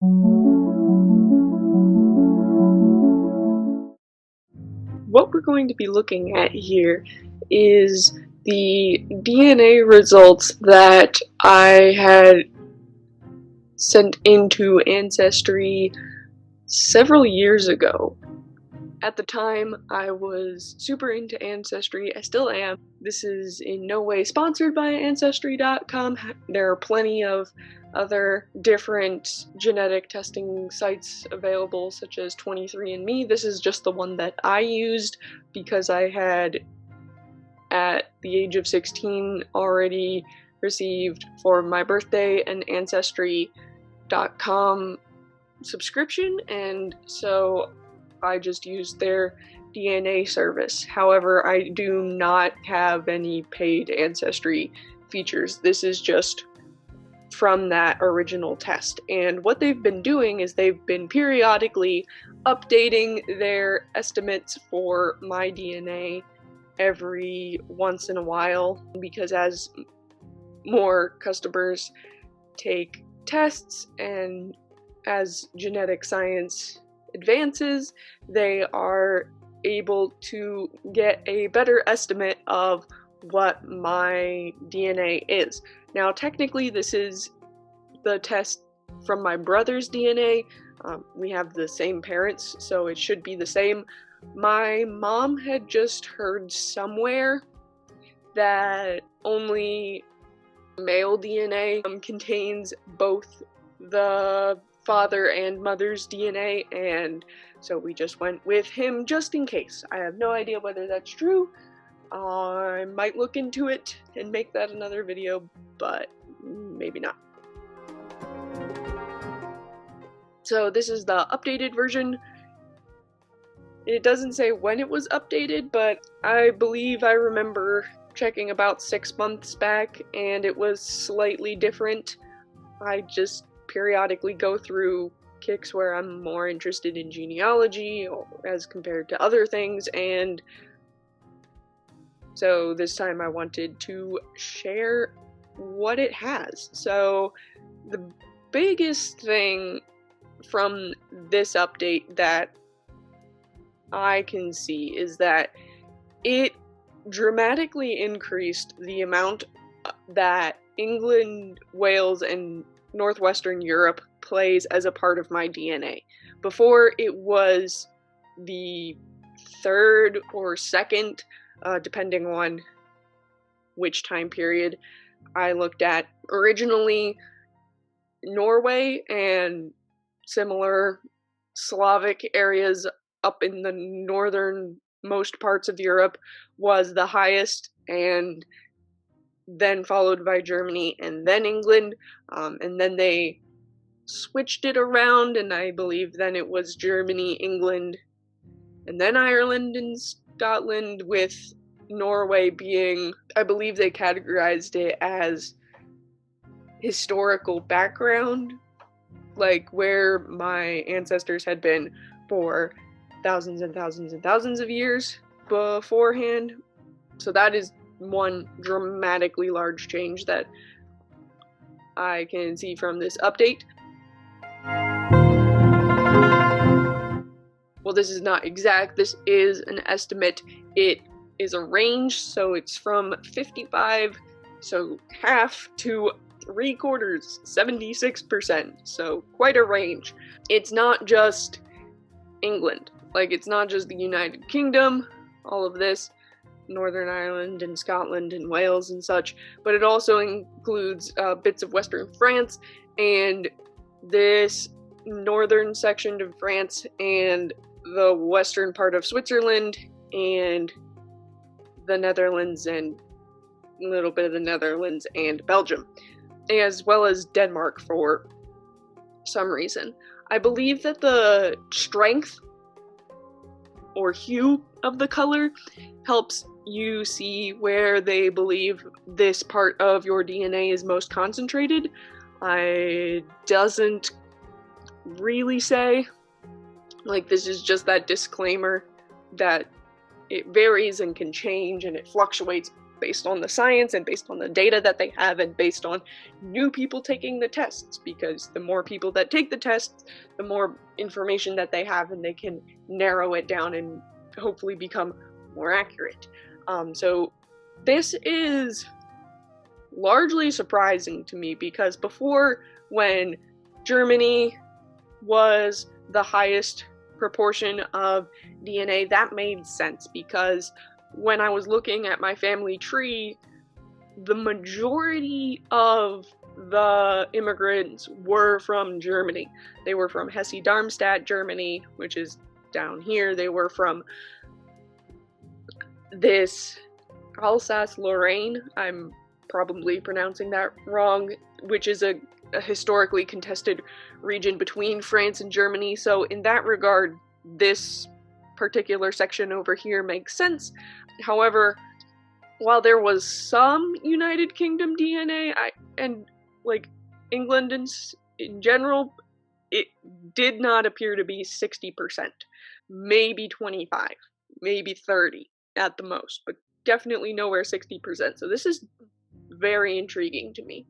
What we're going to be looking at here is the DNA results that I had sent into Ancestry several years ago. At the time, I was super into Ancestry. I still am. This is in no way sponsored by Ancestry.com. There are plenty of other different genetic testing sites available, such as 23andMe. This is just the one that I used because I had, at the age of 16, already received for my birthday an Ancestry.com subscription, and so I just used their DNA service. However, I do not have any paid Ancestry features. This is just from that original test. And what they've been doing is they've been periodically updating their estimates for my DNA every once in a while, because as more customers take tests and as genetic science advances, they are able to get a better estimate of what my DNA is. Now, technically, this is the test from my brother's DNA. We have the same parents, so it should be the same. My mom had just heard somewhere that only male DNA contains both the father and mother's DNA, and so we just went with him just in case. I have no idea whether that's true. I might look into it and make that another video, but maybe not. So this is the updated version. It doesn't say when it was updated, but I believe I remember checking about 6 months back, and it was slightly different. I just periodically go through kicks where I'm more interested in genealogy as compared to other things, and so this time I wanted to share what it has. So the biggest thing from this update that I can see is that it dramatically increased the amount that England, Wales, and Northwestern Europe plays as a part of my DNA. Before, it was the third or second, depending on which time period I looked at. Originally, Norway and similar Slavic areas up in the northernmost parts of Europe was the highest, and then followed by Germany and then England, and then they switched it around, and I believe then it was Germany, England, and then Ireland and Scotland, with Norway being, I believe they categorized it as historical background, like where my ancestors had been for thousands and thousands and thousands of years beforehand. So that is one dramatically large change that I can see from this update. Well, this is not exact, this is an estimate. It is a range, so it's from 55, so half, to 3/4, 76%, so quite a range. It's not just England, like it's not just the United Kingdom, all of this, Northern Ireland and Scotland and Wales and such, but it also includes bits of Western France and this northern section of France and the western part of Switzerland and the Netherlands and a little bit of the Netherlands and Belgium, as well as Denmark for some reason. I believe that the strength or hue of the color helps you see where they believe this part of your DNA is most concentrated. It doesn't really say. Like, this is just that disclaimer that it varies and can change and it fluctuates based on the science and based on the data that they have and based on new people taking the tests, because the more people that take the tests, the more information that they have, and they can narrow it down and hopefully become more accurate. So this is largely surprising to me, because before, when Germany was the highest proportion of DNA, that made sense, because when I was looking at my family tree, the majority of the immigrants were from Germany. They were from Hesse-Darmstadt, Germany, which is down here. They were from this Alsace-Lorraine, I'm probably pronouncing that wrong, which is a historically contested region between France and Germany. So in that regard, this particular section over here makes sense. However, while there was some United Kingdom DNA, and like England in general, it did not appear to be 60%, maybe 25, maybe 30 at the most, but definitely nowhere 60%. So this is very intriguing to me.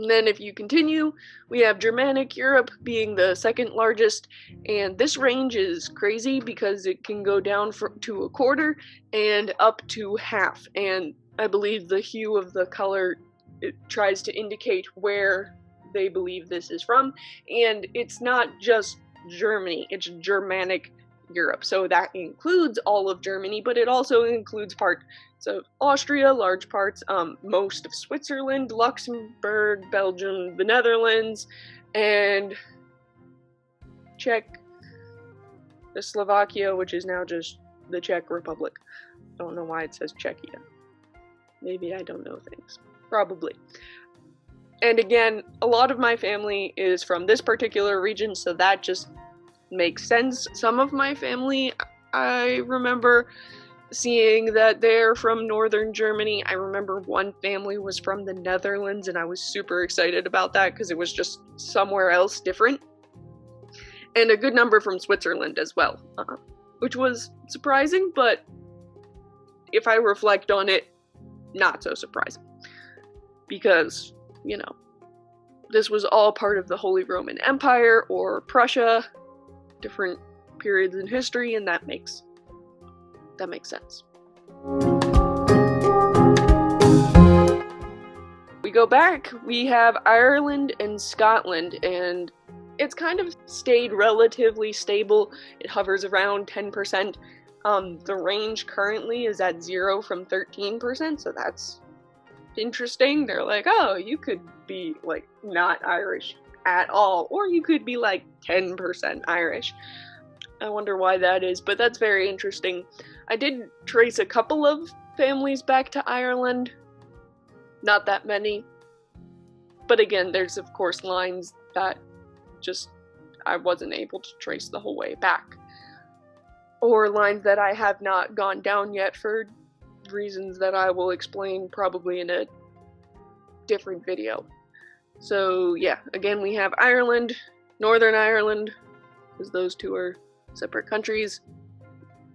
And then if you continue, we have Germanic Europe being the second largest, and this range is crazy because it can go down to a quarter and up to half, and I believe the hue of the color, it tries to indicate where they believe this is from, and it's not just Germany, it's Germanic Europe, so that includes all of Germany, but it also includes parts of Austria, large parts, most of Switzerland, Luxembourg, Belgium, the Netherlands, and Slovakia, which is now just the Czech Republic. I don't know why it says Czechia. Maybe I don't know things. Probably. And again, a lot of my family is from this particular region, so that just makes sense. Some of my family, I remember seeing that they're from northern Germany. I remember one family was from the Netherlands, and I was super excited about that because it was just somewhere else different. And a good number from Switzerland as well, which was surprising, but if I reflect on it, not so surprising. Because, you know, this was all part of the Holy Roman Empire, or Prussia, different periods in history, and that makes sense. We go back, we have Ireland and Scotland, and it's kind of stayed relatively stable. It hovers around 10%. The range currently is at 0 from 13%, so that's interesting. They're like, oh, you could be like not Irish at all, or you could be like 10% Irish. I wonder why that is, but that's very interesting. I did trace a couple of families back to Ireland, not that many, but again, there's of course lines that just I wasn't able to trace the whole way back, or lines that I have not gone down yet for reasons that I will explain probably in a different video. So yeah, again, we have Ireland, Northern Ireland, because those two are separate countries.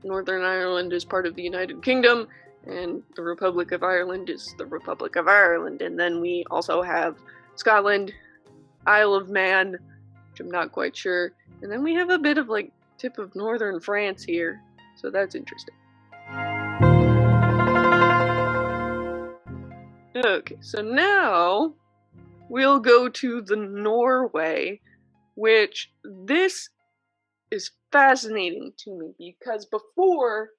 Northern Ireland is part of the United Kingdom, and the Republic of Ireland is the Republic of Ireland. And then we also have Scotland, Isle of Man, which I'm not quite sure. And then we have a bit of like tip of northern France here, so that's interesting. Okay, so now we'll go to the Norway, which this is fascinating to me because before,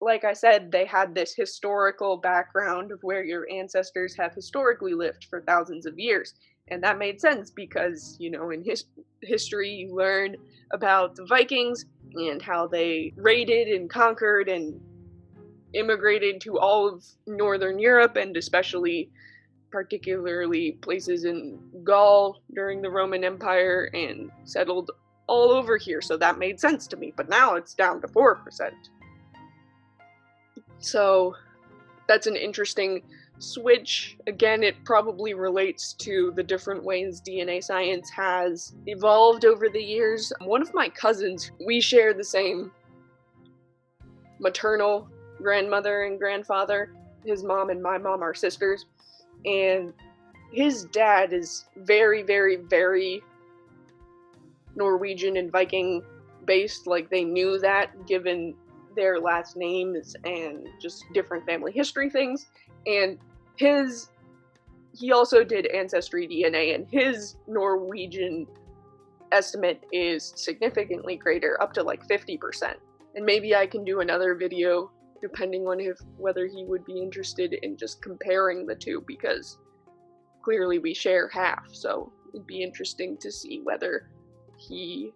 like I said, they had this historical background of where your ancestors have historically lived for thousands of years. And that made sense because, you know, in history you learn about the Vikings and how they raided and conquered and immigrated to all of Northern Europe, and particularly places in Gaul during the Roman Empire, and settled all over here. So that made sense to me, but now it's down to 4%. So that's an interesting switch. Again, it probably relates to the different ways DNA science has evolved over the years. One of my cousins, we share the same maternal grandmother and grandfather. His mom and my mom are sisters, and his dad is very, very, very Norwegian and Viking based. Like, they knew that given their last names and just different family history things. And he also did Ancestry DNA, and his Norwegian estimate is significantly greater, up to like 50%. And maybe I can do another video depending on whether he would be interested in just comparing the two, because clearly we share half, so it'd be interesting to see whether he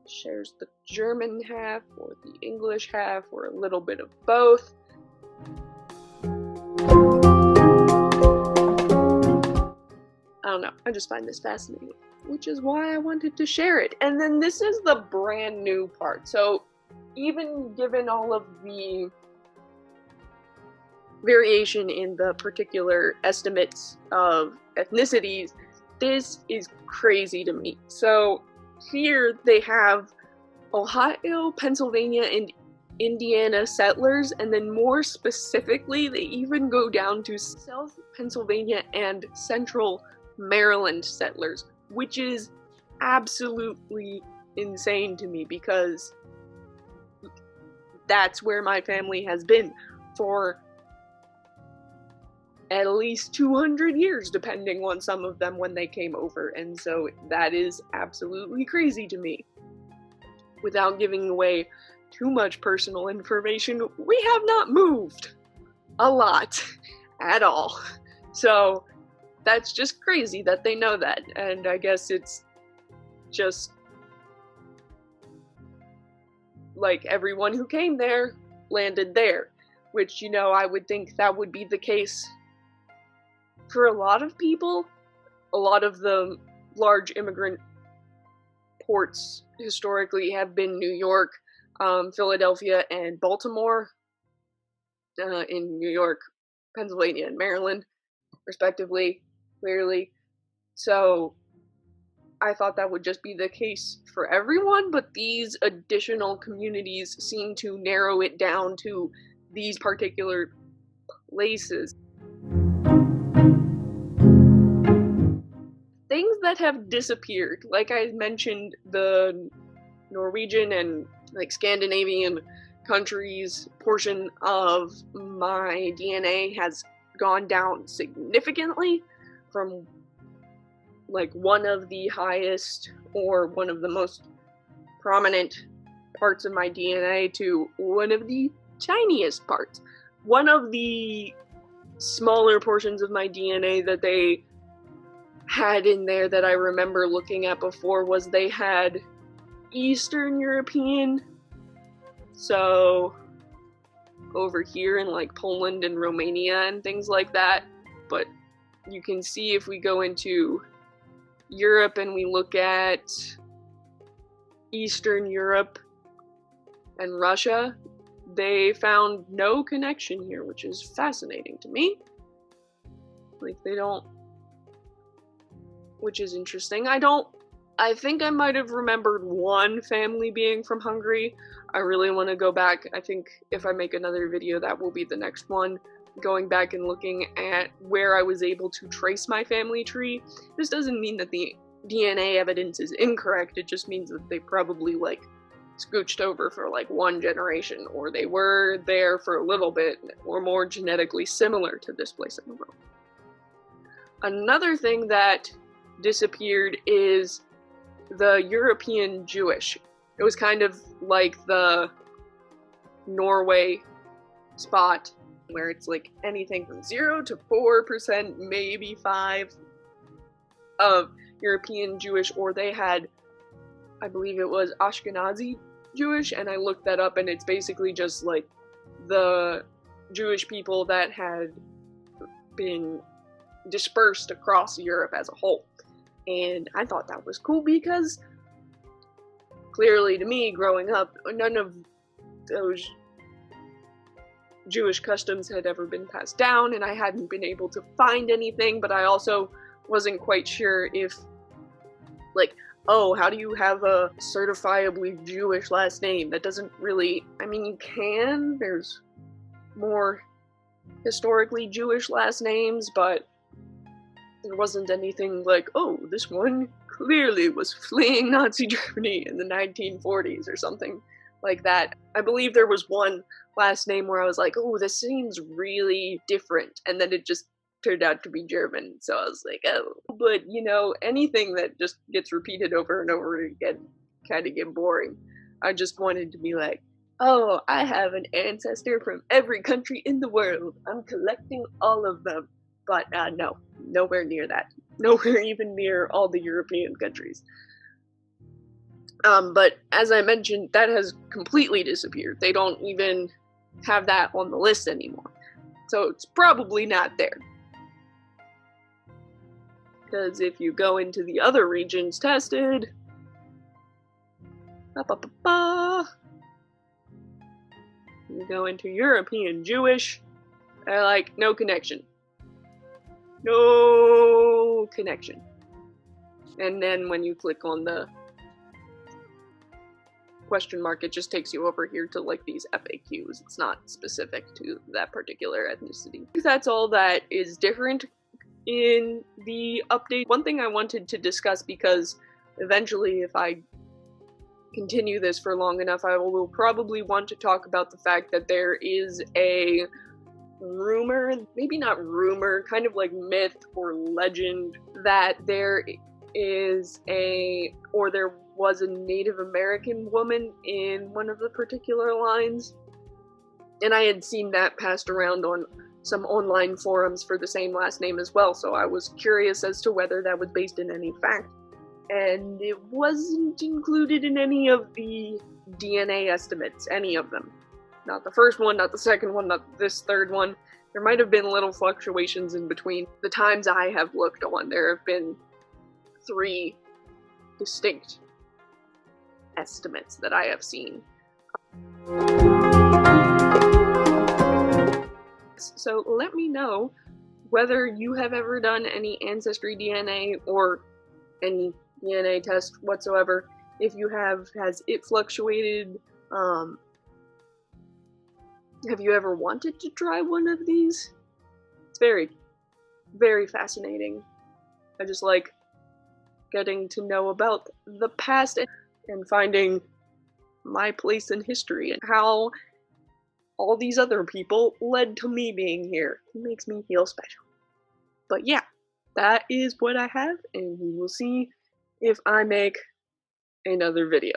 shares the German half or the English half or a little bit of both. I don't know, I just find this fascinating, which is why I wanted to share it. And then this is the brand new part. So even given all of the variation in the particular estimates of ethnicities, this is crazy to me. So here they have Ohio, Pennsylvania, and Indiana settlers, and then more specifically, they even go down to South Pennsylvania and Central Maryland settlers, which is absolutely insane to me, because that's where my family has been for at least 200 years, depending on some of them when they came over, and so that is absolutely crazy to me. Without giving away too much personal information, we have not moved a lot at all. So that's just crazy that they know that, and I guess it's just like everyone who came there landed there, which, you know, I would think that would be the case for a lot of people. A lot of the large immigrant ports historically have been New York, Philadelphia, and Baltimore, in New York, Pennsylvania, and Maryland, respectively, clearly. So I thought that would just be the case for everyone, but these additional communities seem to narrow it down to these particular places. Things that have disappeared, like I mentioned, the Norwegian and like Scandinavian countries portion of my DNA has gone down significantly from like one of the highest or one of the most prominent parts of my DNA to one of the tiniest parts. One of the smaller portions of my DNA that they had in there that I remember looking at before was they had Eastern European, so over here in like Poland and Romania and things like that. But you can see if we go into Europe and we look at Eastern Europe and Russia, they found no connection here, which is fascinating to me. Like, they don't, which is interesting. I think I might have remembered one family being from Hungary. I really want to go back. I think if I make another video, that will be the next one. Going back and looking at where I was able to trace my family tree. This doesn't mean that the DNA evidence is incorrect. It just means that they probably like scooched over for like one generation, or they were there for a little bit, or more genetically similar to this place in the world. Another thing that disappeared is the European Jewish. It was kind of like the Norway spot, where it's like anything from 0 to 4%, maybe 5% of European Jewish, or they had, I believe it was Ashkenazi Jewish, and I looked that up, and it's basically just like the Jewish people that had been dispersed across Europe as a whole. And I thought that was cool because clearly to me, growing up, none of those Jewish customs had ever been passed down, and I hadn't been able to find anything, but I also wasn't quite sure if, like, oh, how do you have a certifiably Jewish last name? That doesn't really, I mean, you can, there's more historically Jewish last names, but there wasn't anything like, oh, this one clearly was fleeing Nazi Germany in the 1940s or something like that. I believe there was one last name where I was like, oh, this seems really different, and then it just turned out to be German, so I was like, oh. But, you know, anything that just gets repeated over and over again kind of get boring. I just wanted to be like, oh, I have an ancestor from every country in the world. I'm collecting all of them. But no, nowhere near that. Nowhere even near all the European countries. But as I mentioned, that has completely disappeared. They don't even have that on the list anymore. So it's probably not there. Because if you go into the other regions tested, you go into European Jewish, they're like, no connection. No connection. And then when you click on the question mark, it just takes you over here to like these FAQs. It's not specific to that particular ethnicity. That's all that is different in the update. One thing I wanted to discuss, because eventually if I continue this for long enough, I will probably want to talk about the fact that there is a rumor, maybe not rumor, kind of like myth or legend, that there is or there was a Native American woman in one of the particular lines. And I had seen that passed around on some online forums for the same last name as well, so I was curious as to whether that was based in any fact. And it wasn't included in any of the DNA estimates, any of them. Not the first one, not the second one, not this third one. There might have been little fluctuations in between. The times I have looked on, there have been 3 distinct estimates that I have seen. So let me know whether you have ever done any Ancestry DNA or any DNA test whatsoever. If you have, has it fluctuated? Have you ever wanted to try one of these? It's very, very fascinating. I just like getting to know about the past and finding my place in history and how all these other people led to me being here. It makes me feel special. But yeah, that is what I have, and we will see if I make another video.